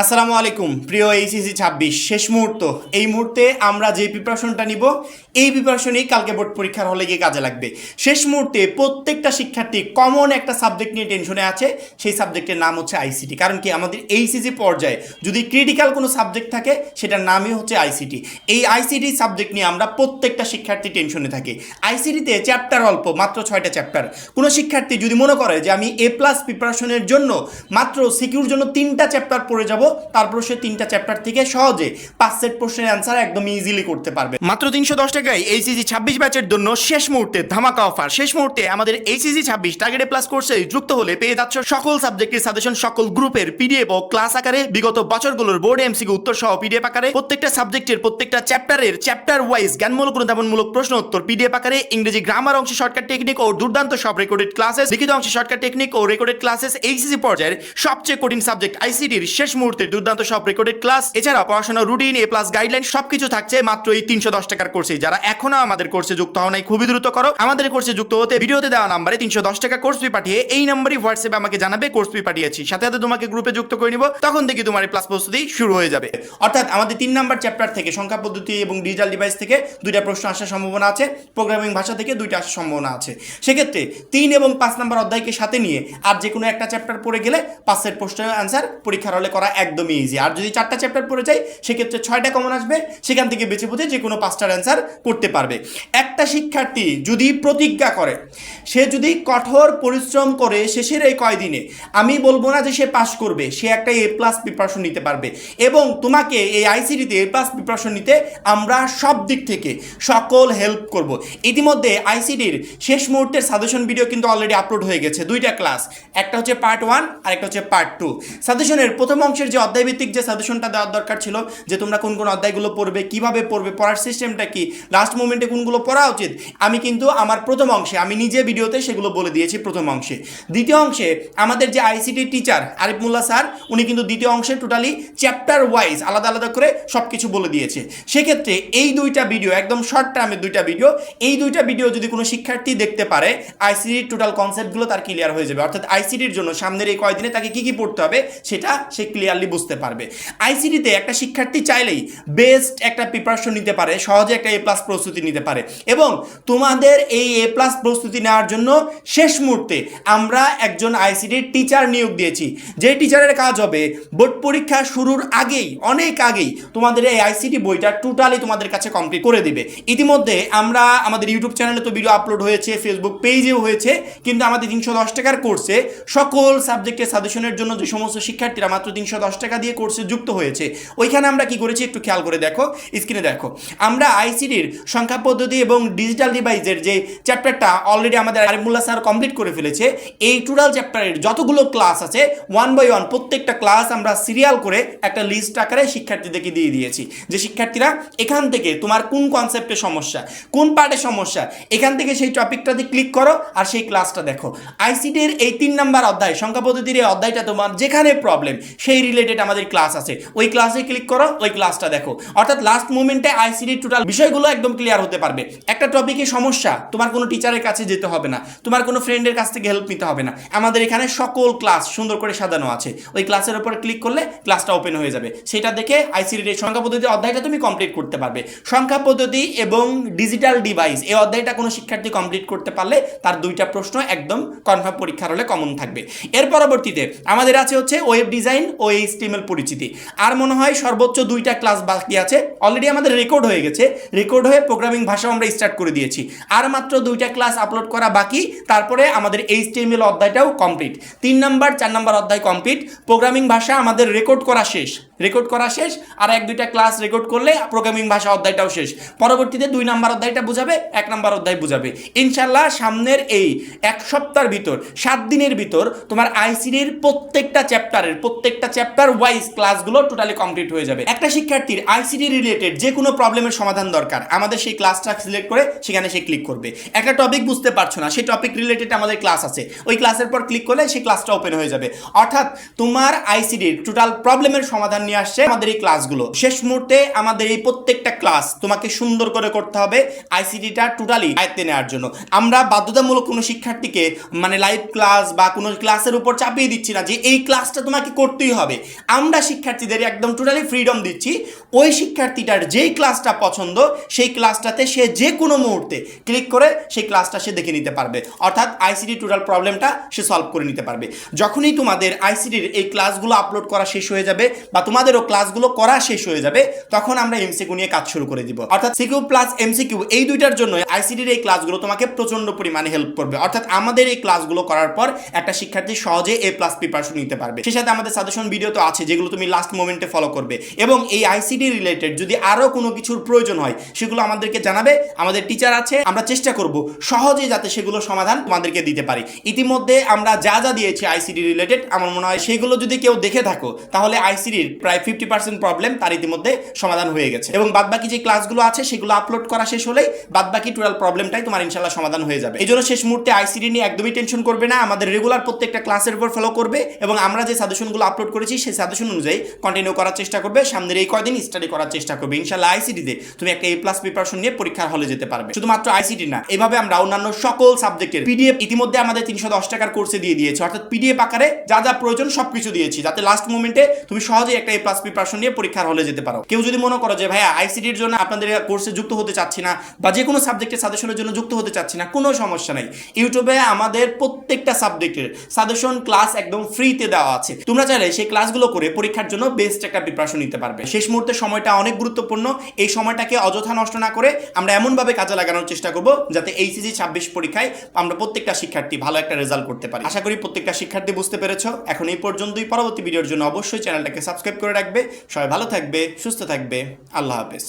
আসসালামু আলাইকুম প্রিয় এইচএসসি 26 শেষ মুহূর্ত। এই মুহূর্তে আমরা যে প্রিপারেশনটা নিব এই প্রিপারেশনই কালকে বোর্ড পরীক্ষার হলে গিয়ে কাজে লাগবে। শেষ মুহূর্তে প্রত্যেকটা শিক্ষার্থী কমন একটা সাবজেক্ট নিয়ে টেনশনে আছে, সেই সাবজেক্টের নাম হচ্ছে আইসিটি। কারণ কি, আমাদের এইচএসসি পর্যায়ে যদি ক্রিটিক্যাল কোনো সাবজেক্ট থাকে সেটার নামই হচ্ছে আইসিটি। এই আইসিটি সাবজেক্ট নিয়ে আমরা প্রত্যেকটা শিক্ষার্থী টেনশনে থাকি। আইসিটিতে চ্যাপ্টার অল্প, মাত্র 6টা চ্যাপ্টার। কোনো শিক্ষার্থী যদি মনে করে যে আমি এ প্লাস প্রিপারেশনের জন্য মাত্র সিকিউর জন্য 3টা চ্যাপ্টার পড়ে যাব, তারপর সে 3টা চ্যাপ্টার থেকে সহজে 5 সেট প্রশ্নের অ্যান্সার একদম ইজিলি করতে পারবে। মাত্র 310 টাকায় এইচএসসি 26 ব্যাচের জন্য শেষ মুহূর্তে ধামাকা অফার। শেষ মুহূর্তে আমাদের এইচএসসি 26 টার্গেট প্লাস কোর্সে যুক্ত হলে পেয়ে যাচ্ছ সকল সাবজেক্টের সাজেশন, সকল গ্রুপের পিডিএফ ও ক্লাস আকারে, বিগত বছরগুলোর বোর্ড এমসিকিউ উত্তর সহ পিডিএফ আকারে, প্রত্যেকটা সাবজেক্টের প্রত্যেকটা চ্যাপ্টারের চ্যাপ্টার ওয়াইজ জ্ঞানমূলক অনুধাবনমূলক প্রশ্ন উত্তর পিডিএফ আকারে, ইংরেজি গ্রামার অংশে শর্টকাট টেকনিক ও দুর্দান্ত সব রেকর্ডেড ক্লাসেস, লিখিত অংশে শর্টকাট টেকনিক ও রেকর্ডেড ক্লাসেস, এইচএসসি পর্যায়ের সবচেয়ে কঠিন সাবজেক্ট আইসিটির শেষ মুহূর্তে দুর্দান্ত সব রেকর্ডেড ক্লাস, এছাড়া পড়াশোনার রুটিন, এ প্লাস গাইডলাইন সবকিছু থাকছে মাত্র এই 310 টাকার কোর্সে। যারা এখনো আমাদের কোর্সে যুক্ত হও নাই, খুবই দ্রুত করো। আমাদের কোর্সে যুক্ত হতে ভিডিওতে দেওয়া নাম্বারে 310 টাকা কোর্স ফি পাঠিয়ে এই নাম্বারই হোয়াটসঅ্যাপে আমাকে জানাবে কোর্স ফি পাঠিয়েছি, সাথে সাথে তোমাকে গ্রুপে যুক্ত করে নিব। তখন থেকে তোমার এই প্লাস প্রস্তুতি শুরু হয়ে যাবে। অর্থাৎ আমাদের 3 নাম্বার চ্যাপ্টার থেকে সংখ্যা পদ্ধতি এবং ডিজিটাল ডিভাইস থেকে 2টা প্রশ্ন আসার সম্ভাবনা আছে, প্রোগ্রামিং ভাষা থেকে 2টা আসার সম্ভাবনা আছে। সেক্ষেত্রে 3 এবং 5 নাম্বার অধ্যায়কে সাথে নিয়ে আর যে কোনো একটা চ্যাপ্টার পড়ে গেলে 5 সেট প্রশ্নের অ্যান্সার পরীক্ষার হলে করা একদমই ইজি। আর যদি 4টা চ্যাপ্টার পড়ে যায় সেক্ষেত্রে 6টা কমন আসবে, সেখান থেকে বেছে বুঝে যে কোনো 5টার অ্যান্সার করতে পারবে। একটা শিক্ষার্থী যদি প্রতিজ্ঞা করে, সে যদি কঠোর পরিশ্রম করে শেষের এই কয়দিনে, আমি বলবো না যে সে পাস করবে, সে একটা এ প্লাস প্রিপারেশন নিতে পারবে। এবং তোমাকে এই আইসিটিতে এ প্লাস প্রিপারেশন নিতে আমরা সব দিক থেকে সকল হেল্প করব। ইতিমধ্যে আইসিটির শেষ মুহূর্তের সাজেশন ভিডিও কিন্তু অলরেডি আপলোড হয়ে গেছে, 2টা ক্লাস, একটা হচ্ছে পার্ট 1 আর একটা হচ্ছে পার্ট 2। সাজেশনের প্রথম অংশের যে অধ্যায়ভিত্তিক যে সাজেশনটা দেওয়ার দরকার ছিল, যে তোমরা কোন কোন অধ্যায়গুলো পড়বে, কিভাবে পড়বে, পড়ার সিস্টেমটা কি, লাস্ট মোমেন্টে কোনগুলো পড়া উচিত, আমি কিন্তু আমার প্রথম অংশে আমি নিজে ভিডিওতে সেগুলো বলে দিয়েছি প্রথম অংশে। দ্বিতীয় অংশে আমাদের যে আইসিটি টিচার আরিফ মোল্লা স্যার, উনি কিন্তু দ্বিতীয় অংশে টোটালি চ্যাপ্টার ওয়াইজ আলাদা আলাদা করে সব কিছু বলে দিয়েছে। সেক্ষেত্রে এই 2টা ভিডিও একদম শর্ট টার্মের 2টা ভিডিও, এই 2টা ভিডিও যদি কোনো শিক্ষার্থী দেখতে পারে, আইসিটির টোটাল কনসেপ্টগুলো তার ক্লিয়ার হয়ে যাবে। অর্থাৎ আইসিটির জন্য সামনের এই কয়দিনে তাকে কী কী পড়তে হবে সেটা সে ক্লিয়ারলি বুঝতে পারবে। আইসিটিতে একটা শিক্ষার্থী চাইলেই বেস্ট একটা প্রিপারেশন নিতে পারে, সহজে একটা এ প্লাস প্রস্তুতি নিতে পারে। এবং তোমাদের এই এ প্লাস প্রস্তুতি নেওয়ার জন্য শেষ মুহূর্তে আমরা একজন আইসিটির টিচার নিয়োগ দিয়েছি, যে টিচারের কাজ হবে বোর্ড পরীক্ষা শুরুর আগেই, অনেক আগেই তোমাদের এই আইসিটি বইটা টোটালি তোমাদের কাছে কমপ্লিট করে দিবে। ইতিমধ্যে আমরা আমাদের ইউটিউব চ্যানেলে তো ভিডিও আপলোড হয়েছে, ফেসবুক পেজেও হয়েছে, কিন্তু আমাদের 310 টাকার কোর্সে সকল সাবজেক্টের সাজেশনের জন্য যে সমস্ত শিক্ষার্থীরা মাত্র 310 টাকা দিয়ে কোর্সে যুক্ত হয়েছে, ওইখানে আমরা কি করেছি একটু খেয়াল করে দেখো, স্ক্রিনে দেখো। আমরা আইসিটির সংখ্যা পদ্ধতি এবং ডিজিটাল ডিভাইসের যে চ্যাপ্টারটা অলরেডি আমাদের আরিফুল্লাহ স্যার কমপ্লিট করে ফেলেছে, এই টোটাল চ্যাপ্টারের যতগুলো ক্লাস আছে 1 বাই 1 প্রত্যেকটা ক্লাস আমরা সিরিয়াল করে একটা লিস্ট আকারে শিক্ষার্থীদেরকে দিয়ে দিয়েছি, যে শিক্ষার্থীরা এখান থেকে তোমার কোন কনসেপ্টে সমস্যা, কোন পার্টে সমস্যা, এখান থেকে সেই টপিকটাতে ক্লিক করো আর সেই ক্লাসটা দেখো। আইসিটির এই 3 নাম্বার অধ্যায় সংখ্যা পদ্ধতির এই অধ্যায়টা তোমার যেখানে প্রবলেম সেই রিলেটেড আমাদের ক্লাস আছে, ওই ক্লাসে ক্লিক করো, ওই ক্লাসটা দেখো। অর্থাৎ লাস্ট মোমেন্টে আইসিটির টোটাল বিষয়গুলো একদম ক্লিয়ার হতে পারবে। একটা টপিকে সমস্যা, তোমার কোনো টিচারের কাছে যেতে হবে না, তোমার কোনো ফ্রেন্ডের কাছ থেকে হেল্প নিতে হবে না, আমাদের এখানে সকল ক্লাস সুন্দর করে সাজানো আছে। ওই ক্লাসের উপর ক্লিক করলে ক্লাসটা ওপেন হয়ে যাবে, সেটা দেখে আইসিটির এই সংখ্যা পদ্ধতি অধ্যায়টা তুমি কমপ্লিট করতে পারবে। সংখ্যা পদ্ধতি এবং ডিজিটাল ডিভাইস এই অধ্যায়টা কোনো শিক্ষার্থী কমপ্লিট করতে পারলে তার 2টা প্রশ্ন একদম কনফার্ম পরীক্ষার হলে কমন থাকবে। এর পরবর্তীতে আমাদের আছে হচ্ছে ওয়েব ডিজাইন ও এইচটিএমএল পরিচিতি। আর মনে হয় সর্বোচ্চ 2টা ক্লাস বাকি আছে, অলরেডি আমাদের রেকর্ড হয়ে গেছে, রেকর্ড হয়ে প্রোগ্রামিং ভাষাও আমরা স্টার্ট করে দিয়েছি। আর মাত্র 2টা ক্লাস আপলোড করা বাকি, তারপরে আমাদের এইচটিএমএল অধ্যায়টাও কমপ্লিট। 3 নাম্বার 4 নাম্বার অধ্যায় কমপ্লিট, প্রোগ্রামিং ভাষা আমাদের রেকর্ড করা শেষ, আর 1-2টা ক্লাস রেকর্ড করলে প্রোগ্রামিং ভাষা অধ্যায়টাও শেষ। পরবর্তীতে 2 নাম্বার অধ্যায়টা বুঝাবে, 1 নাম্বার অধ্যায় বুঝাবে। ইনশাল্লাহ সামনের এই 1 সপ্তাহের ভিতর, 7 দিনের ভিতর তোমার আইসিটির প্রত্যেকটা চ্যাপ্টার ওয়াইজ ক্লাসগুলো টোটালি কমপ্লিট হয়ে যাবে। একটা শিক্ষার্থীর আইসিটি রিলেটেড যে কোনো প্রবলেমের সমাধান দরকার, আমাদের সেই ক্লাসটা সিলেক্ট করে সেখানে সে ক্লিক করবে। একটা টপিক বুঝতে পারছো না, সেই টপিক রিলেটেড আমাদের ক্লাস আছে, ওই ক্লাসের পর ক্লিক করলে সেই ক্লাসটা ওপেন হয়ে যাবে। অর্থাৎ তোমার আইসিটির টোটাল প্রবলেমের সমাধান নিয়ে আসছে আমাদের এই ক্লাসগুলো। শেষ মুহূর্তে আমাদের এই প্রত্যেকটা ক্লাস তোমাকে সুন্দর করে করতে হবে আইসিটিটা টোটালি আয়ত্তে নেওয়ার জন্য। আমরা বাধ্যতামূলক কোনো শিক্ষার্থীকে মানে লাইভ ক্লাস বা কোনো ক্লাসের উপর চাপিয়ে দিচ্ছি না যে এই ক্লাসটা তোমাকে করতেই হবে। আমরা শিক্ষার্থীদের একদম টোটালি ফ্রিডম দিচ্ছি, ওই শিক্ষার্থীটার যেই ক্লাসটা পছন্দ সেই ক্লাসটাতে সে যে কোনো মুহূর্তে ক্লিক করে সেই ক্লাসটা সে দেখে নিতে পারবে, অর্থাৎ আইসিটি টোটাল প্রবলেমটা সে সলভ করে নিতে পারবে। যখনই তোমাদের আইসিটির এই ক্লাসগুলো আপলোড করা শেষ হয়ে যাবে বা তোমাদেরও ক্লাসগুলো করা শেষ হয়ে যাবে, তখন আমরা এমসিকিউ নিয়ে কাজ শুরু করে দিব। অর্থাৎ সিকিউ প্লাস এমসিকিউ এই দুইটার জন্য আইসিটির এই ক্লাসগুলো তোমাকে প্রচন্ড পরিমাণে হেল্প করবে। অর্থাৎ আমাদের এই ক্লাসগুলো করার পর একটা শিক্ষার্থী সহজে A+ প্রিপারেশন নিতে পারবে। সেই সাথে আমাদের সাজেশন ভিডিও তো আছে যেগুলো তুমি লাস্ট মোমেন্টে ফলো করবে, এবং এই আইসিটি রিলেটেড যদি আরো কোনো কিছুর প্রয়োজন হয় সেগুলো আমাদেরকে জানাবে, আমাদের টিচার আছে, আমরা চেষ্টা করব সহজে যাতে সেগুলো সমাধান তোমাদেরকে দিতে পারি। ইতিমধ্যে আমরা যা যা দিয়েছি আইসিটি রিলেটেড, আমার মনে হয় সেগুলো যদি কেউ দেখে থাকো তাহলে আইসিটির প্রায় 50% প্রবলেম তার ইতিমধ্যে সমাধান হয়ে গেছে, এবং বাদবাকি যে ক্লাসগুলো আছে সেগুলো আপলোড করা শেষ হলেই বাদবাকি টোটাল প্রবলেমটাই তোমার ইনশাআল্লাহ সমাধান হয়ে যাবে। এই জন্য শেষ মুহূর্তে আইসিটি নিয়ে একদমই টেনশন করবে না, আমাদের রেগুলার প্রত্যেকটা ক্লাসের উপর ফলো করবে, এবং আমরা যে সাজেশনগুলো আপলোড করেছি সেই সাজেশন অনুযায়ী কন্টিনিউ করার চেষ্টা করবে, সামনের এই কয়দিন স্টাডি করার চেষ্টা করবে। ইনশাআল্লাহ আইসিটিতে তুমি একটা A+ প্রিপারেশন নিয়ে পরীক্ষার হলে যেতে পারবে। শুধুমাত্র আইসিটি না, এভাবে আমরা অন্যান্য সকল সাবজেক্টের পিডিএফ ইতিমধ্যে আমাদের 310 টাকার কোর্সে দিয়ে দিয়েছি, অর্থাৎ পিডিএফ আকারে যা যা প্রয়োজন সবকিছু দিয়েছি, যাতে লাস্ট মোমেন্টে তুমি সহজেই একটা A+ প্রিপারেশন নিয়ে পরীক্ষার হলে যেতে পারো। কেউ যদি মনে করো যে ভাইয়া আইসিটির জন্য আপনাদের কোর্সে যুক্ত হতে চাচ্ছি না বা যে কোনো সাবজেক্টের সাজেশনের জন্য যুক্ত হতে চাচ্ছি না, কোনো সমস্যা নাই। ইউটিউবে আমাদের প্রত্যেকটা সাবজেক্টের সাজেশন ক্লাস একদম ফ্রিতে দেওয়া আছে, তোমরা চাইলে সেই ক্লাসগুলো করে পরীক্ষার জন্য বেস্ট একটা প্রিপারেশন নিতে পারবে। শেষ মুহূর্তে সময়টা অনেক গুরুত্বপূর্ণ, এই সময়টাকে অযথা নষ্ট না করে আমরা এমনভাবে কাজে লাগানোর চেষ্টা করব যাতে এইচএসসি 26 পরীক্ষায় আমরা প্রত্যেকটা শিক্ষার্থী ভালো একটা রেজাল্ট করতে পারি। আশা করি প্রত্যেকটা শিক্ষার্থী বুঝতে পেরেছো। এখন এই পর্যন্তই, পরবর্তী ভিডিওর জন্য অবশ্যই চ্যানেলটাকে সাবস্ক্রাইব করে রাখবে। সবাই ভালো থাকবে, সুস্থ থাকবে, আল্লাহ হাফেজ।